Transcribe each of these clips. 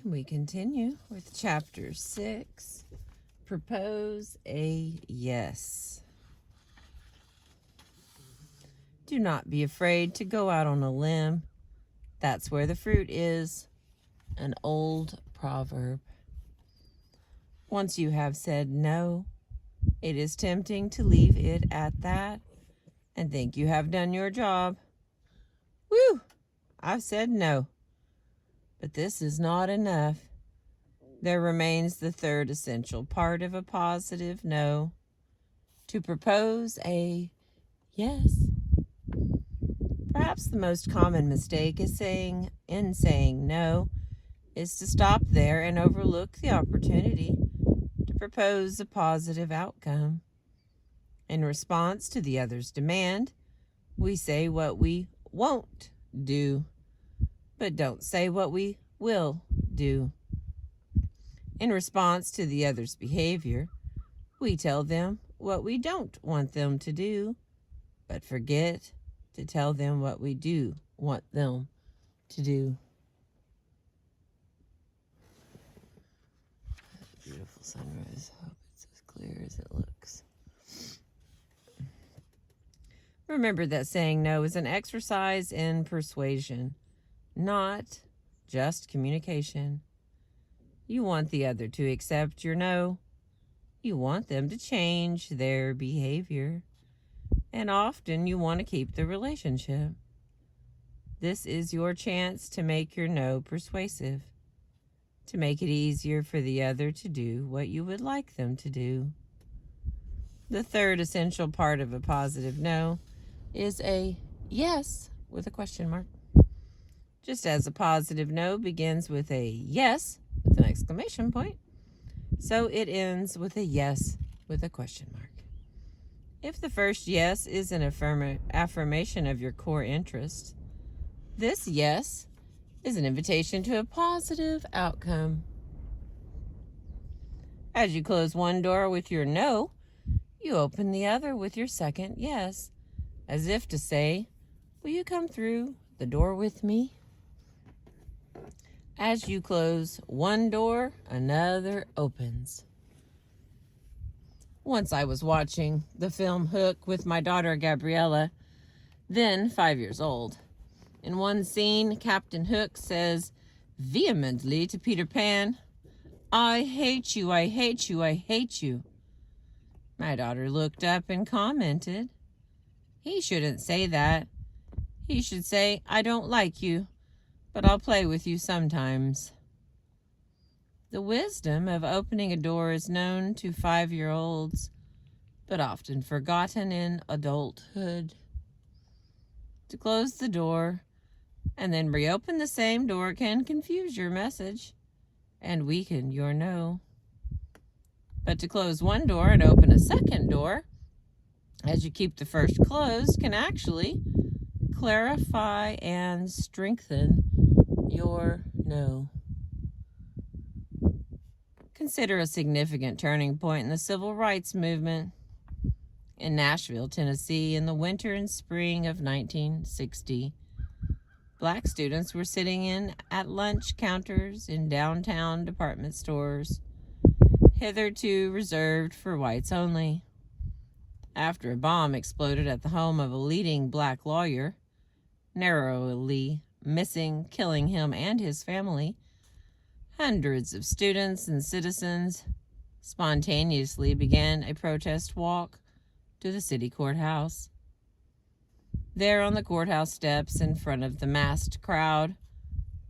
And we continue with chapter 6, propose a yes. Do not be afraid to go out on a limb. That's where the fruit is. An old proverb. Once you have said no, it is tempting to leave it at that and think you have done your job. Whew! I've said no. But this is not enough. There remains the third essential part of a positive no. To propose a yes. Perhaps the most common mistake in saying no is to stop there and overlook the opportunity to propose a positive outcome. In response to the other's demand, we say what we won't do, but don't say what we will do. In response to the other's behavior, we tell them what we don't want them to do, but forget to tell them what we do want them to do. Beautiful sunrise. Hope it's as clear as it looks. Remember that saying no is an exercise in persuasion, not just communication. You want the other to accept your no. You want them to change their behavior. And often you want to keep the relationship. This is your chance to make your no persuasive, to make it easier for the other to do what you would like them to do. The third essential part of a positive no is a yes with a question mark. Just as a positive no begins with a yes with an exclamation point, so it ends with a yes with a question mark. If the first yes is an affirmation of your core interest, this yes is an invitation to a positive outcome. As you close one door with your no, you open the other with your second yes, as if to say, will you come through the door with me? As you close one door, another opens. Once I was watching the film Hook with my daughter Gabriella, then 5 years old. In one scene, Captain Hook says vehemently to Peter Pan, I hate you, I hate you, I hate you. My daughter looked up and commented, he shouldn't say that. He should say, I don't like you, but I'll play with you sometimes. The wisdom of opening a door is known to 5-year-olds, but often forgotten in adulthood. To close the door and then reopen the same door can confuse your message and weaken your no. But to close one door and open a second door, as you keep the first closed, can actually clarify and strengthen your no. Consider a significant turning point in the civil rights movement. In Nashville, Tennessee, in the winter and spring of 1960, Black students were sitting at lunch counters in downtown department stores, hitherto reserved for whites only. After a bomb exploded at the home of a leading black lawyer, narrowly missing killing him and his family, hundreds of students and citizens spontaneously began a protest walk to the city courthouse. There on the courthouse steps in front of the massed crowd,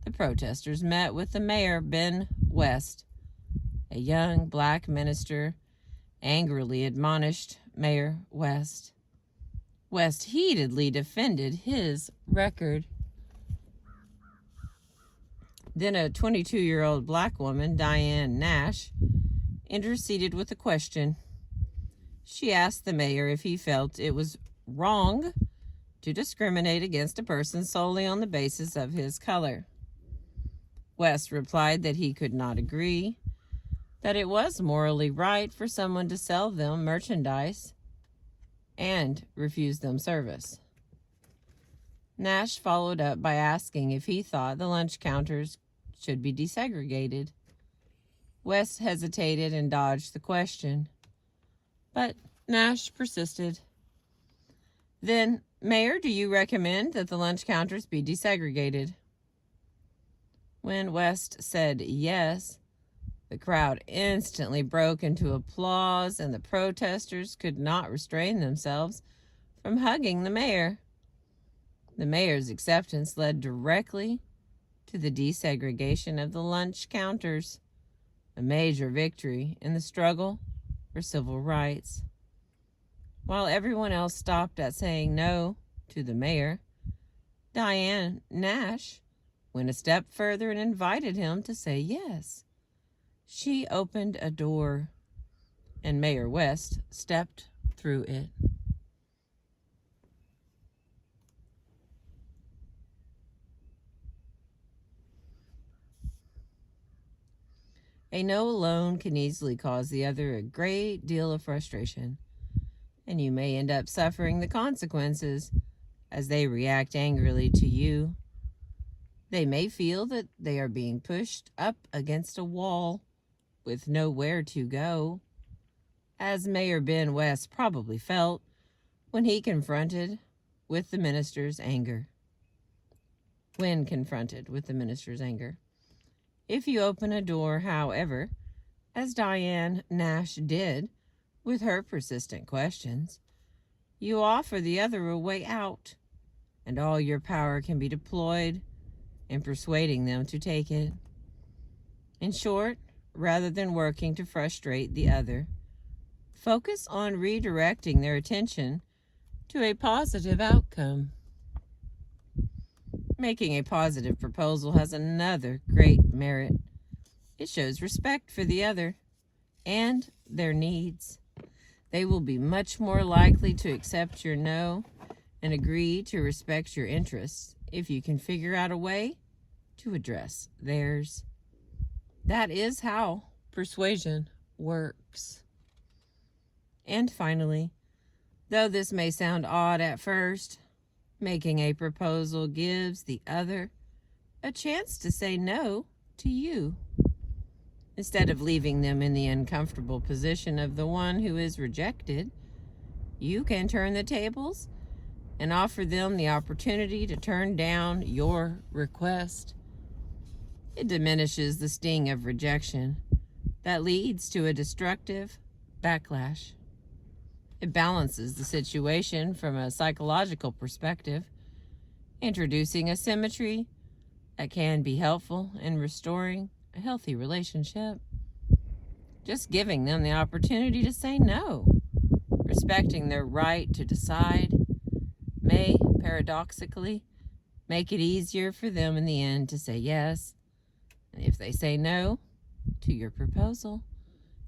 the protesters met with the mayor, Ben West. A young black minister angrily admonished Mayor West. West heatedly defended his record. Then a 22-year-old black woman, Diane Nash, interceded with a question. She asked the mayor if he felt it was wrong to discriminate against a person solely on the basis of his color. West replied that he could not agree, that it was morally right for someone to sell them merchandise and refuse them service. Nash followed up by asking if he thought the lunch counters should be desegregated. West hesitated and dodged the question, but Nash persisted. Then, Mayor, do you recommend that the lunch counters be desegregated? When West said yes, the crowd instantly broke into applause, and the protesters could not restrain themselves from hugging the mayor. The mayor's acceptance led directly to the desegregation of the lunch counters, a major victory in the struggle for civil rights. While everyone else stopped at saying no to the mayor, Diane Nash went a step further and invited him to say yes. She opened a door, and Mayor West stepped through it. A no alone can easily cause the other a great deal of frustration, and you may end up suffering the consequences as they react angrily to you. They may feel that they are being pushed up against a wall with nowhere to go, as Mayor Ben West probably felt when confronted with the minister's anger. If you open a door, however, as Diane Nash did with her persistent questions, you offer the other a way out, and all your power can be deployed in persuading them to take it. In short, rather than working to frustrate the other, focus on redirecting their attention to a positive outcome. Making a positive proposal has another great merit. It shows respect for the other and their needs. They will be much more likely to accept your no and agree to respect your interests if you can figure out a way to address theirs. That is how persuasion works. And finally, though this may sound odd at first, making a proposal gives the other a chance to say no to you. Instead of leaving them in the uncomfortable position of the one who is rejected, you can turn the tables and offer them the opportunity to turn down your request. It diminishes the sting of rejection that leads to a destructive backlash. It balances the situation from a psychological perspective, introducing a symmetry that can be helpful in restoring a healthy relationship. Just giving them the opportunity to say no, respecting their right to decide, may paradoxically make it easier for them in the end to say yes. And if they say no to your proposal,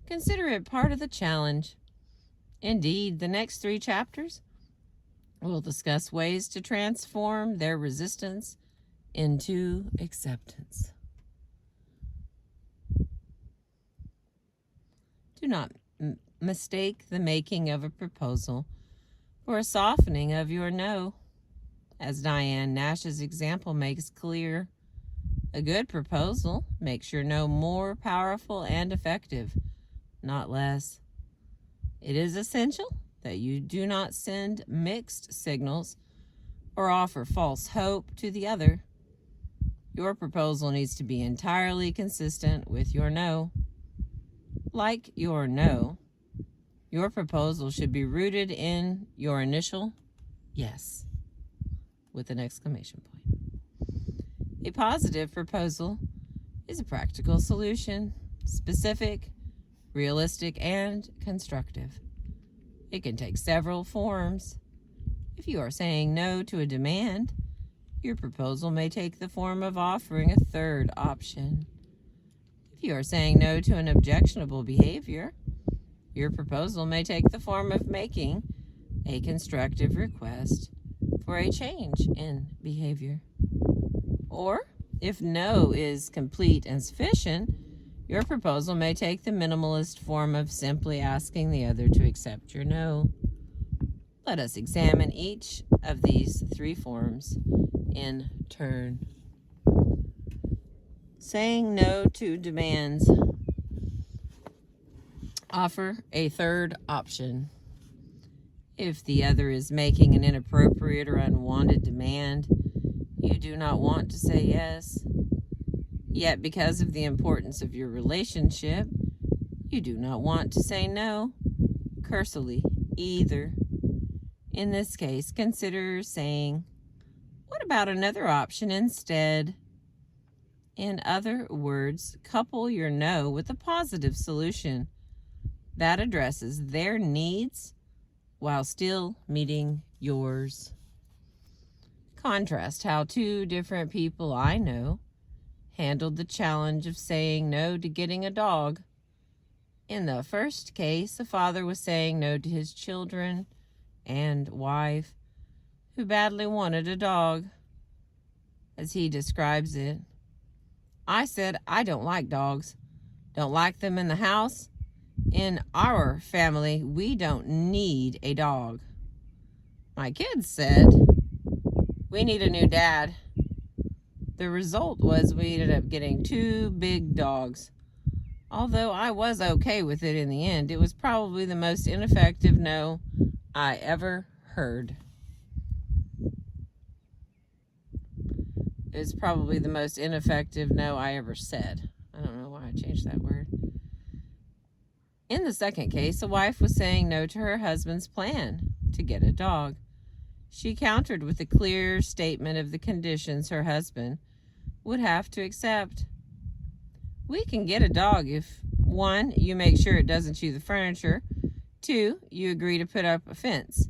consider it part of the challenge. Indeed, the next 3 chapters will discuss ways to transform their resistance into acceptance. Do not mistake the making of a proposal for a softening of your no. As Diane Nash's example makes clear, a good proposal makes your no more powerful and effective, not less. It is essential that you do not send mixed signals or offer false hope to the other. Your proposal needs to be entirely consistent with your no. Like your no, your proposal should be rooted in your initial yes, with an exclamation point. A positive proposal is a practical solution, specific, realistic, and constructive. It can take several forms. If you are saying no to a demand, your proposal may take the form of offering a third option. If you are saying no to an objectionable behavior, your proposal may take the form of making a constructive request for a change in behavior. Or, if no is complete and sufficient, your proposal may take the minimalist form of simply asking the other to accept your no. Let us examine each of these 3 forms in turn. Saying no to demands. Offer a third option. If the other is making an inappropriate or unwanted demand, you do not want to say yes. Yet, because of the importance of your relationship, you do not want to say no, cursorily, either. In this case, consider saying, "What about another option instead?" In other words, couple your no with a positive solution that addresses their needs while still meeting yours. Contrast how two different people I know handled the challenge of saying no to getting a dog. In the first case, a father was saying no to his children and wife, who badly wanted a dog. As he describes it, "I said I don't like dogs, don't like them in the house. In our family, we don't need a dog. My kids said, we need a new dad." The result was we ended up getting 2 big dogs. Although I was okay with it in the end, it was probably the most ineffective no I ever heard. It's probably the most ineffective no I ever said. I don't know why I changed that word. In the second case, a wife was saying no to her husband's plan to get a dog. She countered with a clear statement of the conditions her husband would have to accept. "We can get a dog if 1, you make sure it doesn't chew the furniture, 2, you agree to put up a fence,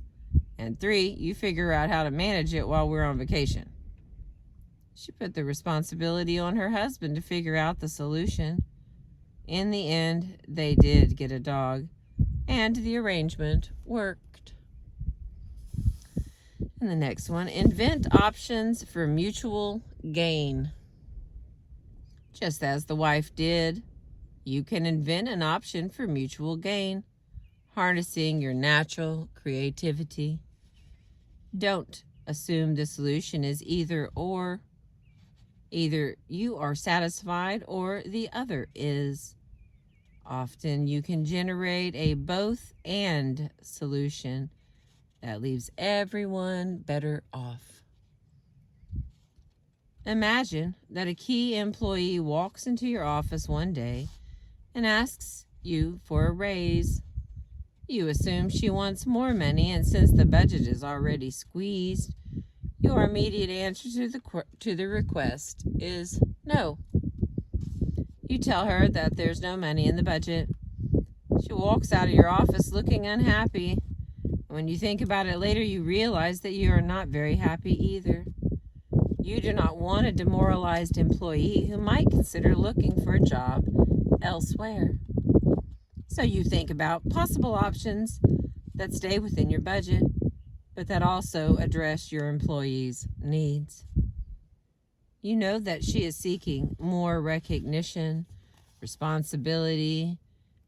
and 3, you figure out how to manage it while we're on vacation." She put the responsibility on her husband to figure out the solution. In the end, they did get a dog, and the arrangement worked. And the next one, invent options for mutual gain. Just as the wife did, you can invent an option for mutual gain, harnessing your natural creativity. Don't assume the solution is either or. Either you are satisfied or the other is. Often you can generate a both and solution that leaves everyone better off. Imagine that a key employee walks into your office one day and asks you for a raise. You assume she wants more money, and since the budget is already squeezed, your immediate answer to the request is no. You tell her that there's no money in the budget. She walks out of your office looking unhappy. When you think about it later, you realize that you are not very happy either. You do not want a demoralized employee who might consider looking for a job elsewhere. So you think about possible options that stay within your budget, but that also address your employee's needs. You know that she is seeking more recognition, responsibility,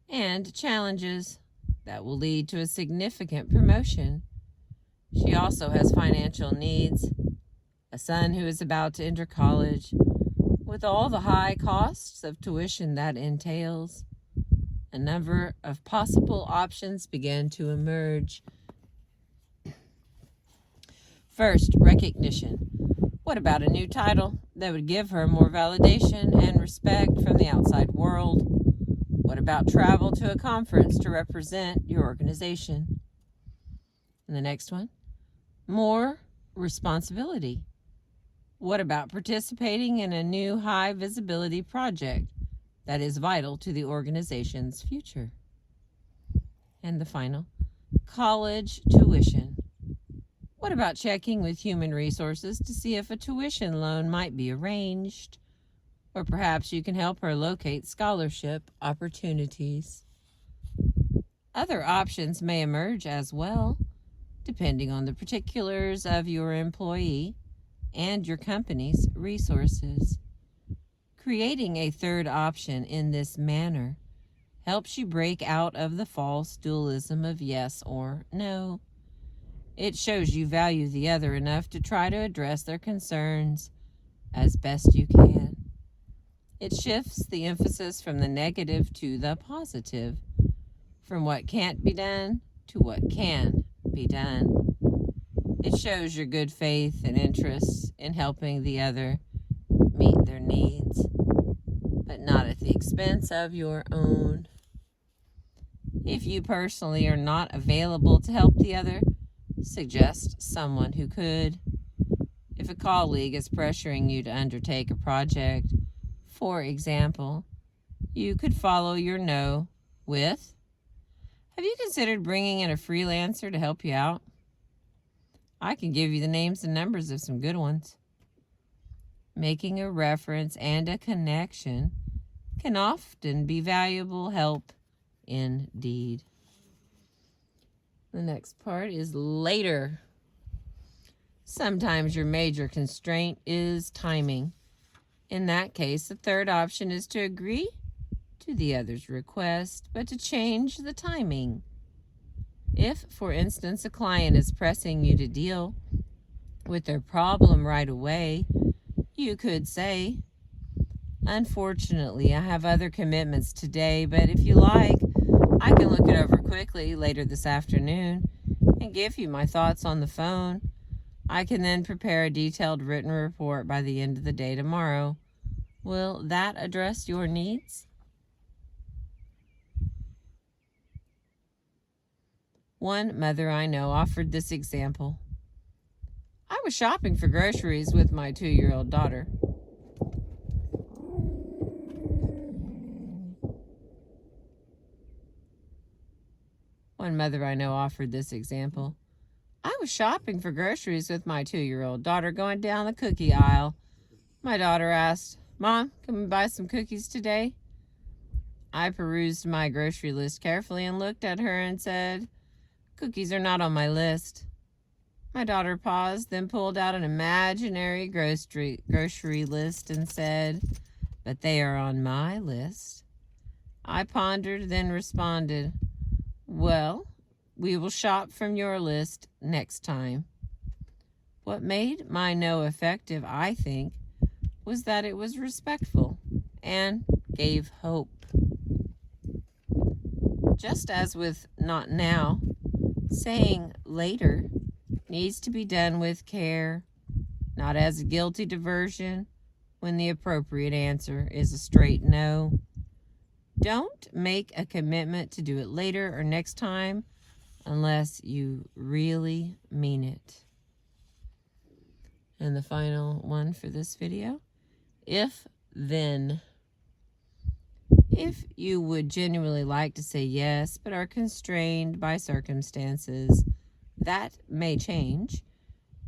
and challenges that will lead to a significant promotion. She also has financial needs, a son who is about to enter college, with all the high costs of tuition that entails. A number of possible options began to emerge. First, recognition. What about a new title that would give her more validation and respect from the outside world? What about travel to a conference to represent your organization? And the next one, more responsibility. What about participating in a new high visibility project that is vital to the organization's future? And the final, college tuition. What about checking with human resources to see if a tuition loan might be arranged? Or perhaps you can help her locate scholarship opportunities. Other options may emerge as well, depending on the particulars of your employee and your company's resources. Creating a third option in this manner helps you break out of the false dualism of yes or no. It shows you value the other enough to try to address their concerns as best you can. It shifts the emphasis from the negative to the positive, from what can't be done to what can be done. It shows your good faith and interest in helping the other meet their needs, but not at the expense of your own. If you personally are not available to help the other, suggest someone who could. If a colleague is pressuring you to undertake a project, for example, you could follow your no with, "Have you considered bringing in a freelancer to help you out? I can give you the names and numbers of some good ones." Making a reference and a connection can often be valuable help indeed. The next part is later. Sometimes your major constraint is timing. In that case, the third option is to agree to the other's request, but to change the timing. If, for instance, a client is pressing you to deal with their problem right away, you could say, "Unfortunately, I have other commitments today, but if you like, I can look it over quickly later this afternoon and give you my thoughts on the phone. I can then prepare a detailed written report by the end of the day tomorrow. Will that address your needs?" One mother I know offered this example. "I was shopping for groceries with my 2-year-old daughter. One mother I know offered this example. "I was shopping for groceries with my 2-year-old daughter going down the cookie aisle. My daughter asked, 'Mom, can we buy some cookies today?' I perused my grocery list carefully and looked at her and said, 'Cookies are not on my list.' My daughter paused, then pulled out an imaginary grocery list and said, 'But they are on my list.' I pondered, then responded, 'Well, we will shop from your list next time.' What made my no effective, I think, was that it was respectful and gave hope. Just as with not now, saying later needs to be done with care, not as a guilty diversion when the appropriate answer is a straight no. Don't make a commitment to do it later or next time unless you really mean it." And the final one for this video, if then. If you would genuinely like to say yes, but are constrained by circumstances that may change,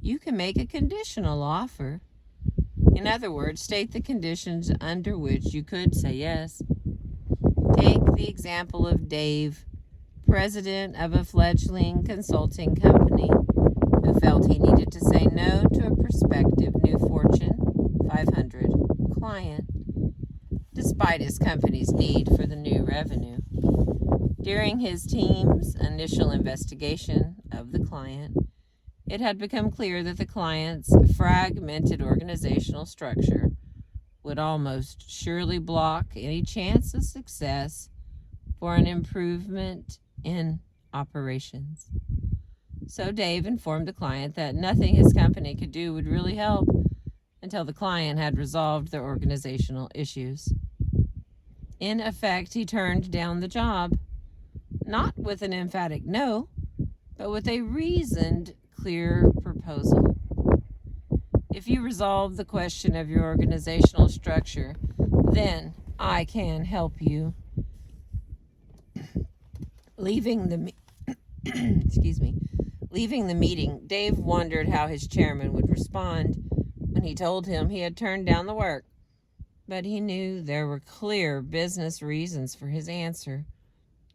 you can make a conditional offer. In other words, state the conditions under which you could say yes. Take the example of Dave, president of a fledgling consulting company, who felt he needed to say no to a prospective new Fortune 500 client, despite his company's need for the new revenue. During his team's initial investigation of the client, it had become clear that the client's fragmented organizational structure would almost surely block any chance of success for an improvement in operations. So Dave informed the client that nothing his company could do would really help until the client had resolved their organizational issues. In effect, he turned down the job, not with an emphatic no, but with a reasoned, clear proposal. If you resolve the question of your organizational structure, then I can help you. Leaving the meeting, Dave wondered how his chairman would respond when he told him he had turned down the work, but he knew there were clear business reasons for his answer,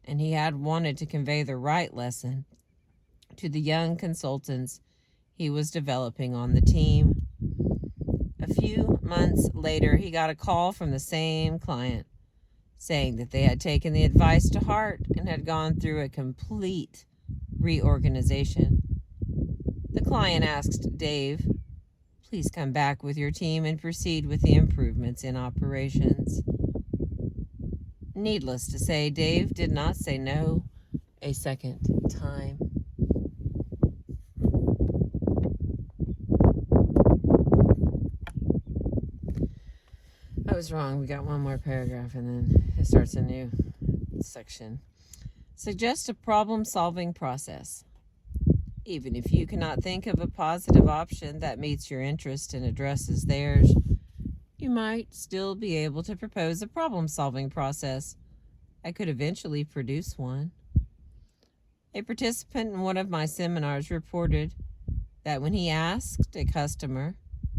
and he had wanted to convey the right lesson to the young consultants he was developing on the team. A few months later, he got a call from the same client saying that they had taken the advice to heart and had gone through a complete reorganization. The client asked Dave, Please come back with your team and proceed with the improvements in operations. Needless to say, Dave did not say no a second time. I was wrong. We got one more paragraph and then it starts a new section. Suggest a problem-solving process. Even if you cannot think of a positive option that meets your interest and addresses theirs, you might still be able to propose a problem-solving process. I could eventually produce one. A participant in one of my seminars reported that when he asked a customer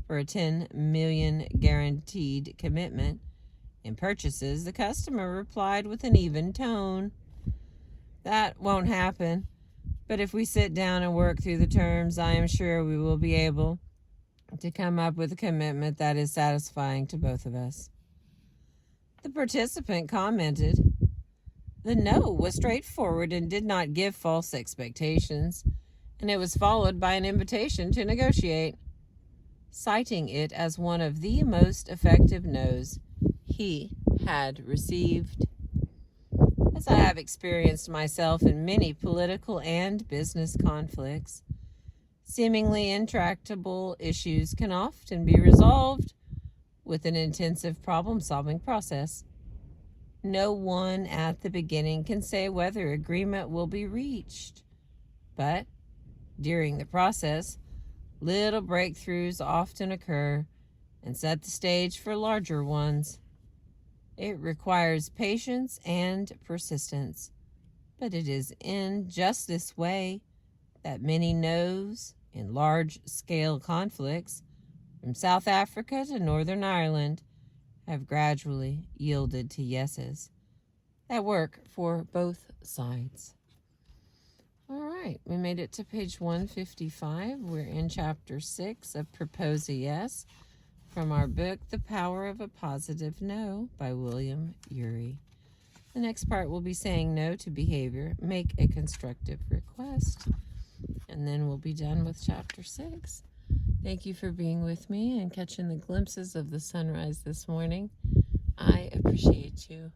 for a 10 million guaranteed commitment in purchases, the customer replied with an even tone, "That won't happen, but if we sit down and work through the terms, I am sure we will be able to come up with a commitment that is satisfying to both of us." The participant commented, "The no was straightforward and did not give false expectations, and it was followed by an invitation to negotiate," citing it as one of the most effective no's he had received. As I have experienced myself in many political and business conflicts, seemingly intractable issues can often be resolved with an intensive problem-solving process. No one at the beginning can say whether agreement will be reached, but during the process, little breakthroughs often occur and set the stage for larger ones. It requires patience and persistence, but it is in just this way that many no's in large-scale conflicts, from South Africa to Northern Ireland, have gradually yielded to yeses that work for both sides. All right, we made it to page 155. We're in chapter 6 of Propose a Yes from our book, The Power of a Positive No by William Ury. The next part will be saying no to behavior, make a constructive request, and then we'll be done with chapter 6. Thank you for being with me and catching the glimpses of the sunrise this morning. I appreciate you.